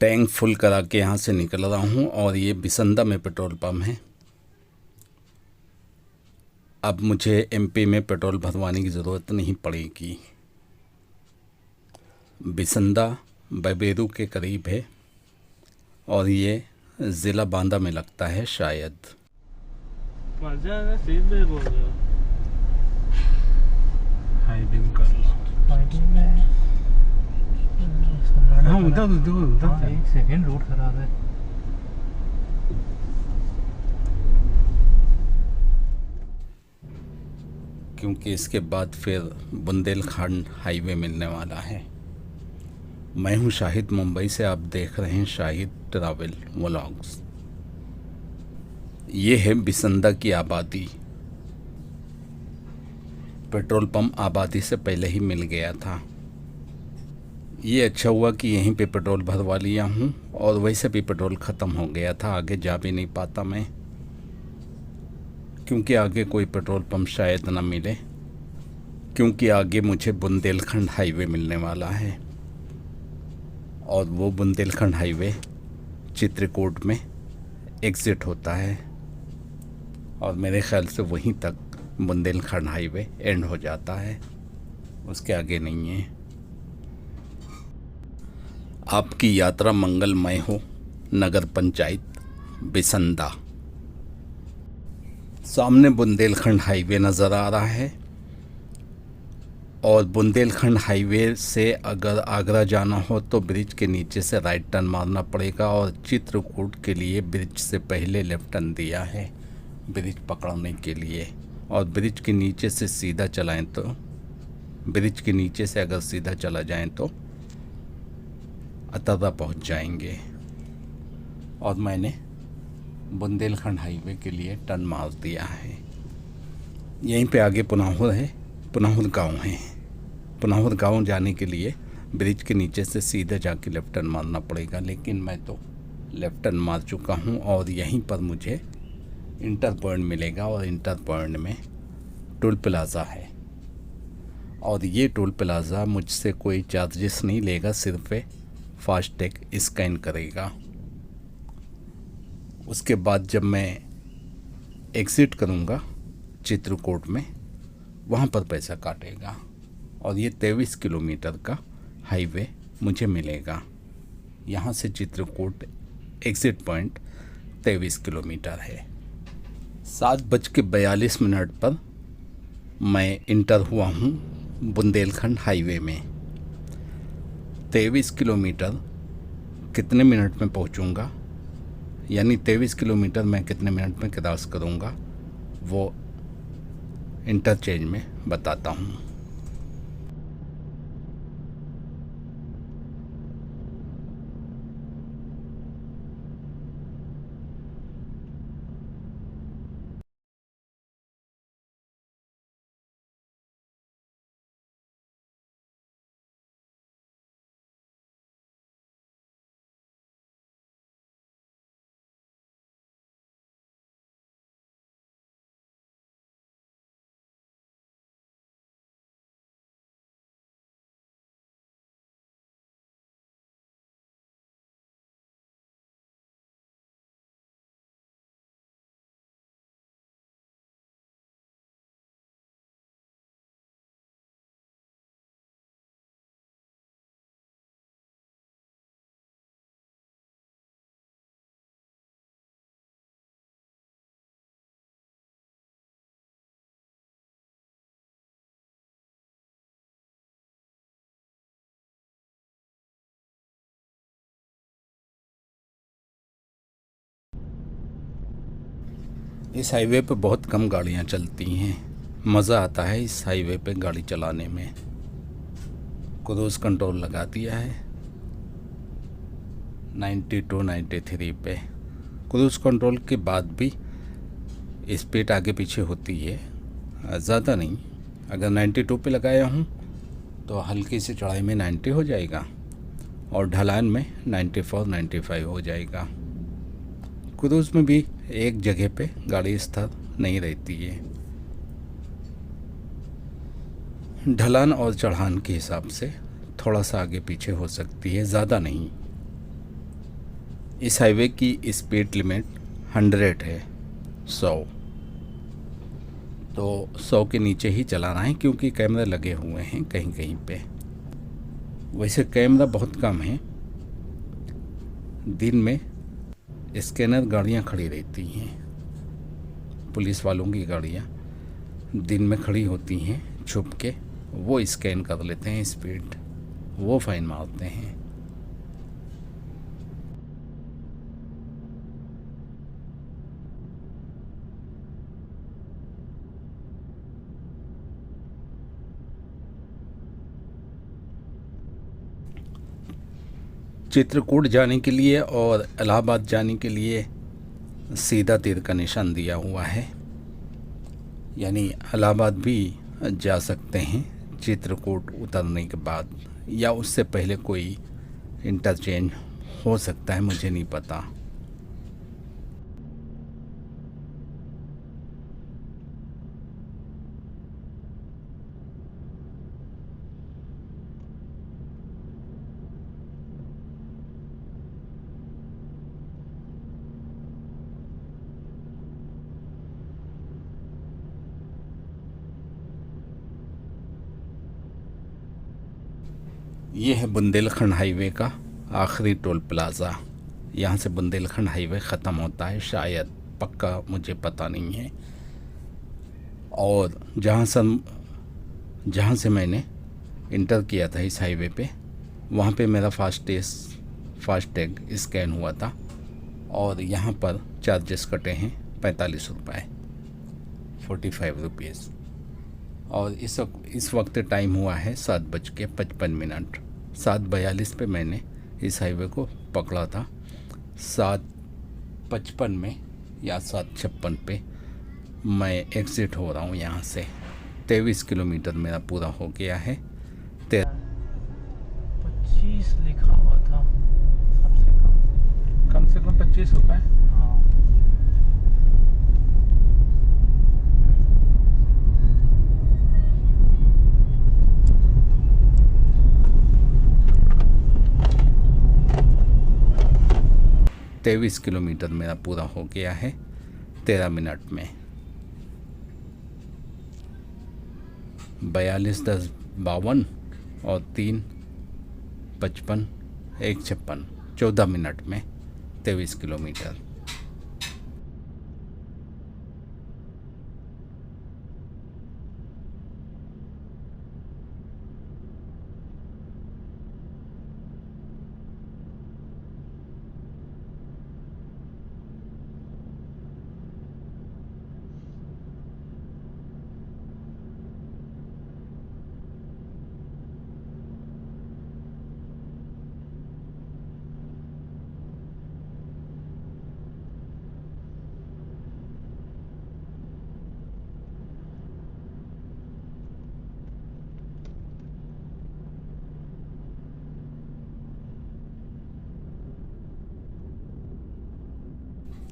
Tank full करा के यहाँ से निकल रहा हूँ और ये बिसंदा में पेट्रोल पंप है। अब मुझे एमपी में पेट्रोल भरवाने की ज़रूरत नहीं पड़ेगी। बिसंदा बबेरू के करीब है और ये ज़िला बांदा में लगता है शायद। सीधे बोल रहे हो। हाईवे में हाँ उधर एक सेकंड रोड खराब है। क्योंकि इसके बाद फिर बुंदेलखंड हाईवे मिलने वाला है। मैं हूं शाहिद, मुंबई से। आप देख रहे हैं शाहिद ट्रैवल व्लॉग्स। ये है बिसंदा की आबादी। पेट्रोल पंप आबादी से पहले ही मिल गया था। ये अच्छा हुआ कि यहीं पे पेट्रोल भरवा लिया हूँ, और वैसे भी पेट्रोल ख़त्म हो गया था, आगे जा भी नहीं पाता मैं, क्योंकि आगे कोई पेट्रोल पंप शायद ना मिले, क्योंकि आगे मुझे बुंदेलखंड हाईवे मिलने वाला है। और वो बुंदेलखंड हाईवे चित्रकूट में एग्ज़िट होता है, और मेरे ख़्याल से वहीं तक बुंदेलखंड हाईवे एंड हो जाता है, उसके आगे नहीं है। आपकी यात्रा मंगलमय हो। नगर पंचायत बिसंदा। सामने बुंदेलखंड हाईवे नज़र आ रहा है, और बुंदेलखंड हाईवे से अगर आगरा जाना हो तो ब्रिज के नीचे से राइट टर्न मारना पड़ेगा, और चित्रकूट के लिए ब्रिज से पहले लेफ्ट टर्न दिया है ब्रिज पकड़ने के लिए। और ब्रिज के नीचे से सीधा चलाएं तो, ब्रिज के नीचे से अगर सीधा चला जाएं तो अतर्रा पहुंच जाएंगे। और मैंने बुंदेलखंड हाईवे के लिए टर्न मार दिया है। यहीं पे आगे पुनाहुर है, पुनाहुर गांव है। पुनाहुर गांव जाने के लिए ब्रिज के नीचे से सीधे जाके लेफ्ट टर्न मारना पड़ेगा, लेकिन मैं तो लेफ्ट टर्न मार चुका हूं, और यहीं पर मुझे इंटर पॉइंट मिलेगा, और इंटर पॉइंट में टोल प्लाज़ा है। और ये टोल प्लाज़ा मुझसे कोई चार्जेस नहीं लेगा, सिर्फ फास्टैग स्कैन करेगा। उसके बाद जब मैं एग्ज़िट करूँगा चित्रकूट में, वहाँ पर पैसा काटेगा, और ये 23 किलोमीटर का हाईवे मुझे मिलेगा। यहाँ से चित्रकूट एग्ज़िट पॉइंट 23 किलोमीटर है। 7:42 पर मैं इंटर हुआ हूँ बुंदेलखंड हाईवे में। 23 किलोमीटर कितने मिनट में पहुँचूँगा, यानी 23 किलोमीटर मैं कितने मिनट में क्रॉस करूँगा, वो इंटरचेंज में बताता हूँ। इस हाईवे पे बहुत कम गाड़ियाँ चलती हैं। मज़ा आता है इस हाईवे पे गाड़ी चलाने में। क्रूज़ कंट्रोल लगा दिया है 92 93 पे। क्रूज़ कंट्रोल के बाद भी स्पीड आगे पीछे होती है, ज़्यादा नहीं। अगर 92 पे लगाया हूँ तो हल्की सी चढ़ाई में 90 हो जाएगा, और ढलान में 94 95 हो जाएगा। क्रूज़ में भी एक जगह पे गाड़ी स्थिर नहीं रहती है, ढलान और चढ़ान के हिसाब से थोड़ा सा आगे पीछे हो सकती है, ज़्यादा नहीं। इस हाईवे की स्पीड लिमिट 100 है, 100। तो 100 के नीचे ही चलाना है क्योंकि कैमरे लगे हुए हैं कहीं कहीं पे। वैसे कैमरा बहुत कम है, दिन में स्कैनर गाड़ियाँ खड़ी रहती हैं, पुलिस वालों की गाड़ियाँ दिन में खड़ी होती हैं छुप के, वो स्कैन कर लेते हैं स्पीड, वो फाइन मारते हैं। चित्रकूट जाने के लिए और इलाहाबाद जाने के लिए सीधा तीर का निशान दिया हुआ है, यानी इलाहाबाद भी जा सकते हैं चित्रकूट उतरने के बाद, या उससे पहले कोई इंटरचेंज हो सकता है, मुझे नहीं पता। ये है बुंदेलखंड हाईवे का आखिरी टोल प्लाज़ा। यहाँ से बुंदेलखंड हाईवे ख़त्म होता है, शायद, पक्का मुझे पता नहीं है। और जहाँ से मैंने इंटर किया था इस हाईवे पे, वहाँ पे मेरा फास्टैग स्कैन हुआ था और यहाँ पर चार्जेस कटे हैं 45 रुपये, 45 रुपीज़। और इस वक्त टाइम हुआ है 7:55। 7:42 पे मैंने इस हाईवे को पकड़ा था, 7:55 में या 7:56 पे मैं एग्ज़िट हो रहा हूँ यहाँ से। 23 किलोमीटर मेरा पूरा हो गया है। 25 लिखा हुआ था सबसे कम से कम 25 रुपये। हाँ 23 किलोमीटर मेरा पूरा हो गया है 13 मिनट में। 42:10:52 और 3:55, 1:56, 14 मिनट में 23 किलोमीटर।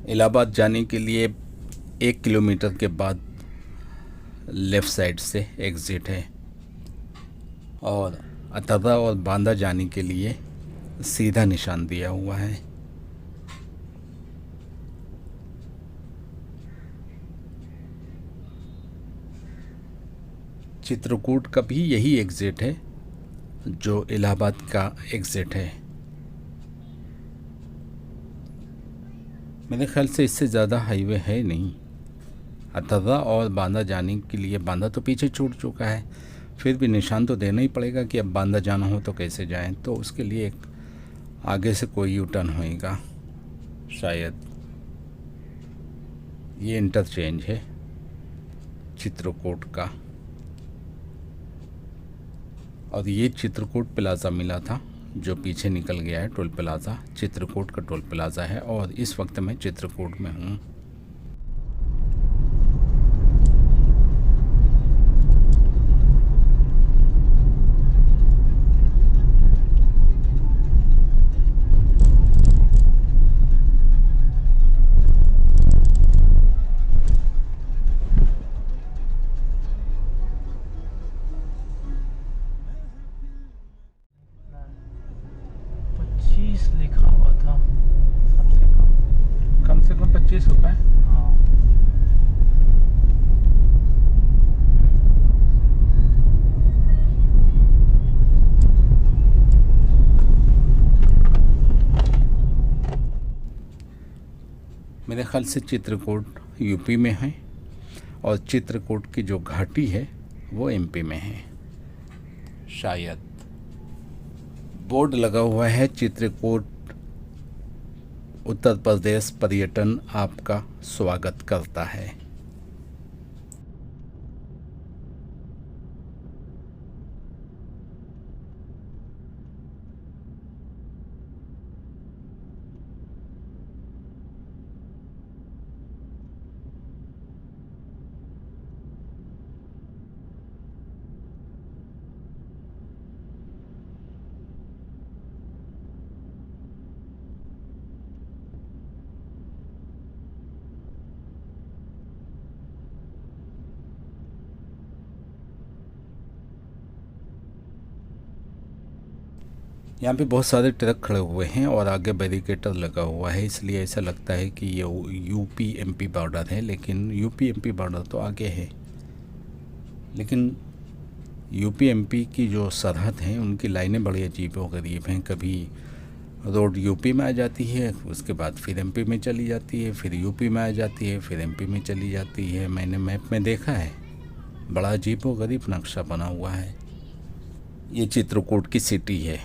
इलाहाबाद जाने के लिए 1 किलोमीटर के बाद लेफ़्ट साइड से एग्ज़िट है, और अतर्रा और बांदा जाने के लिए सीधा निशान दिया हुआ है। चित्रकूट का भी यही एग्ज़िट है जो इलाहाबाद का एग्ज़िट है। मेरे ख्याल से इससे ज़्यादा हाईवे है नहीं। अतर्रा और बांदा जाने के लिए, बांदा तो पीछे छूट चुका है, फिर भी निशान तो देना ही पड़ेगा कि अब बांदा जाना हो तो कैसे जाएं, तो उसके लिए एक आगे से कोई यू टर्न होएगा शायद। ये इंटरचेंज है चित्रकूट का, और ये चित्रकूट प्लाज़ा मिला था जो पीछे निकल गया है। टोल प्लाज़ा चित्रकूट का टोल प्लाज़ा है, और इस वक्त मैं चित्रकूट में हूँ। लिखा हुआ था सबसे ₹25। हाँ। मेरे ख्याल से चित्रकूट यूपी में है और चित्रकूट की जो घाटी है वो एमपी में है शायद। बोर्ड लगा हुआ है चित्रकूट उत्तर प्रदेश पर्यटन आपका स्वागत करता है। यहाँ पे बहुत सारे ट्रक खड़े हुए हैं और आगे बैरिकेटर लगा हुआ है, इसलिए ऐसा लगता है कि ये यूपी एमपी बॉर्डर है, लेकिन यूपी एमपी बॉर्डर तो आगे है। लेकिन यूपी एमपी की जो सरहद हैं उनकी लाइनें बड़ी अजीब व गरीब हैं। कभी रोड यूपी में आ जाती है, उसके बाद फिर एमपी में चली जाती है, फिर यूपी में आ जाती है, फिर एमपी में चली जाती है। मैंने मैप में देखा है, बड़ा अजीब व गरीब नक्शा बना हुआ है। ये चित्रकूट की सिटी है।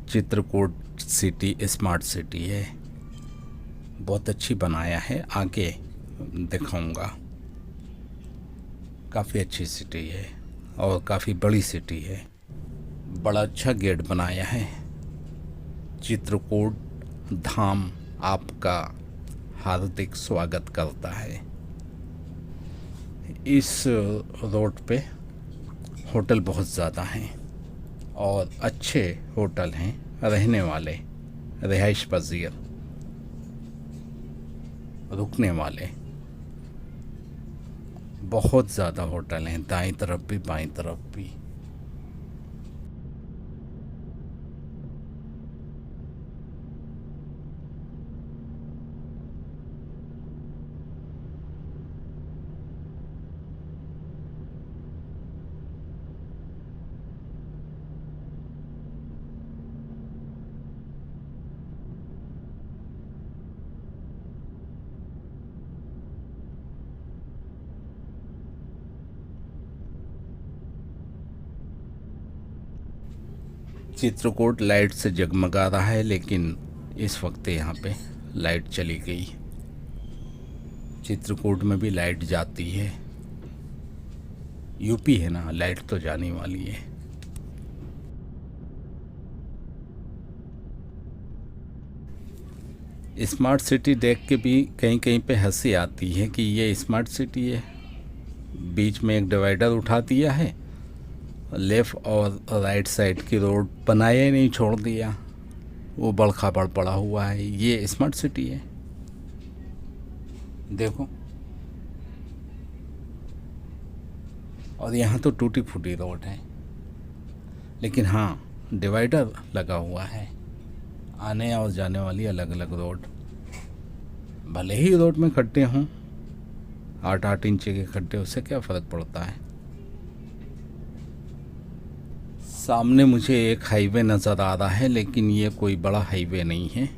चित्रकूट सिटी स्मार्ट सिटी है, बहुत अच्छी बनाया है, आगे दिखाऊंगा। काफ़ी अच्छी सिटी है और काफ़ी बड़ी सिटी है। बड़ा अच्छा गेट बनाया है। चित्रकूट धाम आपका हार्दिक स्वागत करता है। इस रोड पे होटल बहुत ज़्यादा हैं और अच्छे होटल हैं, रहने वाले, रिहाइश पजीर, रुकने वाले बहुत ज़्यादा होटल हैं, दाईं तरफ भी बाईं तरफ भी। चित्रकूट लाइट से जगमगा रहा है, लेकिन इस वक्त यहाँ पे लाइट चली गई। चित्रकूट में भी लाइट जाती है, यूपी है ना, लाइट तो जाने वाली है। स्मार्ट सिटी देख के भी कहीं कहीं पे हंसी आती है कि ये स्मार्ट सिटी है। बीच में एक डिवाइडर उठा दिया है, लेफ़्ट और राइट साइड की रोड बनाया ही नहीं, छोड़ दिया, वो बड़खाबड़ पड़ा हुआ है। ये स्मार्ट सिटी है, देखो। और यहाँ तो टूटी फूटी रोड है, लेकिन हाँ डिवाइडर लगा हुआ है, आने और जाने वाली अलग अलग रोड। भले ही रोड में खड्डे हों, 8-8 इंच के खड्डे, उससे क्या फ़र्क पड़ता है। सामने मुझे एक हाईवे नज़र आ रहा है, लेकिन ये कोई बड़ा हाईवे नहीं है,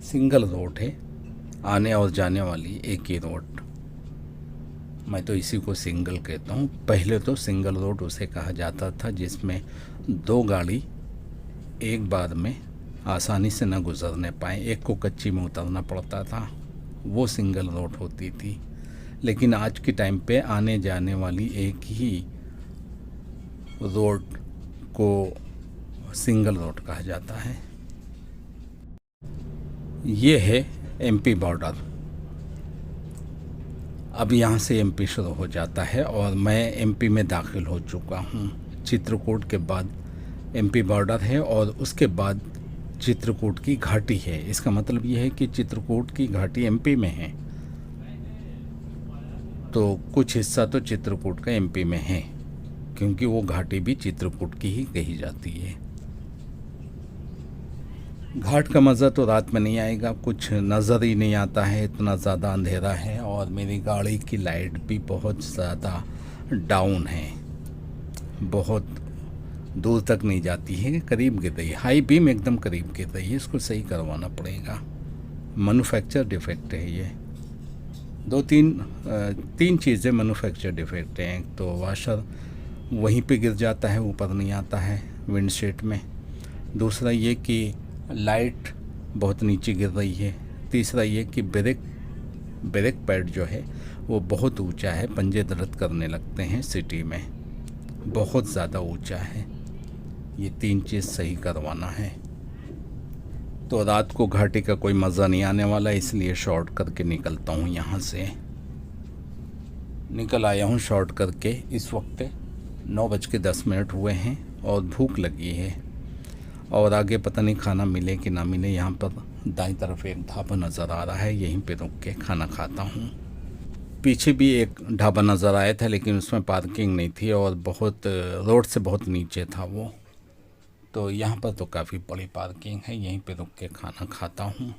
सिंगल रोड है, आने और जाने वाली एक ही रोड। मैं तो इसी को सिंगल कहता हूँ। पहले तो सिंगल रोड उसे कहा जाता था जिसमें 2 गाड़ी एक बार में आसानी से न गुजरने पाए, एक को कच्ची में उतरना पड़ता था, वो सिंगल रोड होती थी। लेकिन आज के टाइम पे आने जाने वाली एक ही रोड को सिंगल रोड कहा जाता है। ये है एमपी बॉर्डर। अब यहाँ से एमपी शुरू हो जाता है और मैं एमपी में दाखिल हो चुका हूँ। चित्रकूट के बाद एमपी बॉर्डर है और उसके बाद चित्रकूट की घाटी है। इसका मतलब ये है कि चित्रकूट की घाटी एमपी में है, तो कुछ हिस्सा तो चित्रकूट का एमपी में है, क्योंकि वो घाटी भी चित्रकूट की ही कही जाती है। घाट का मज़ा तो रात में नहीं आएगा, कुछ नज़र ही नहीं आता है, इतना ज़्यादा अंधेरा है और मेरी गाड़ी की लाइट भी बहुत ज़्यादा डाउन है, बहुत दूर तक नहीं जाती है, करीब गिर रही है, हाई बीम एकदम करीब गिर रही है, इसको सही करवाना पड़ेगा। मैन्युफैक्चर डिफेक्ट है ये। तीन चीज़ें मैन्युफैक्चर डिफेक्ट हैं। एक तो वाशर वहीं पे गिर जाता है, ऊपर नहीं आता है विंडशीट में। दूसरा ये कि लाइट बहुत नीचे गिर रही है। तीसरा ये कि ब्रेक पैड जो है वो बहुत ऊंचा है, पंजे दर्द करने लगते हैं सिटी में, बहुत ज़्यादा ऊंचा है। ये 3 चीज़ सही करवाना है। तो रात को घाटी का कोई मज़ा नहीं आने वाला, इसलिए शॉर्ट करके निकलता हूँ यहाँ से। निकल आया हूँ शॉर्ट करके। इस वक्त 9:10 हुए हैं और भूख लगी है और आगे पता नहीं खाना मिले कि ना मिले। यहाँ पर दाईं तरफ एक ढाबा नज़र आ रहा है, यहीं पे रुक के खाना खाता हूँ। पीछे भी एक ढाबा नज़र आया था लेकिन उसमें पार्किंग नहीं थी और बहुत रोड से बहुत नीचे था वो, तो यहाँ पर तो काफ़ी बड़ी पार्किंग है, यहीं पे रुक के खाना खाता हूँ।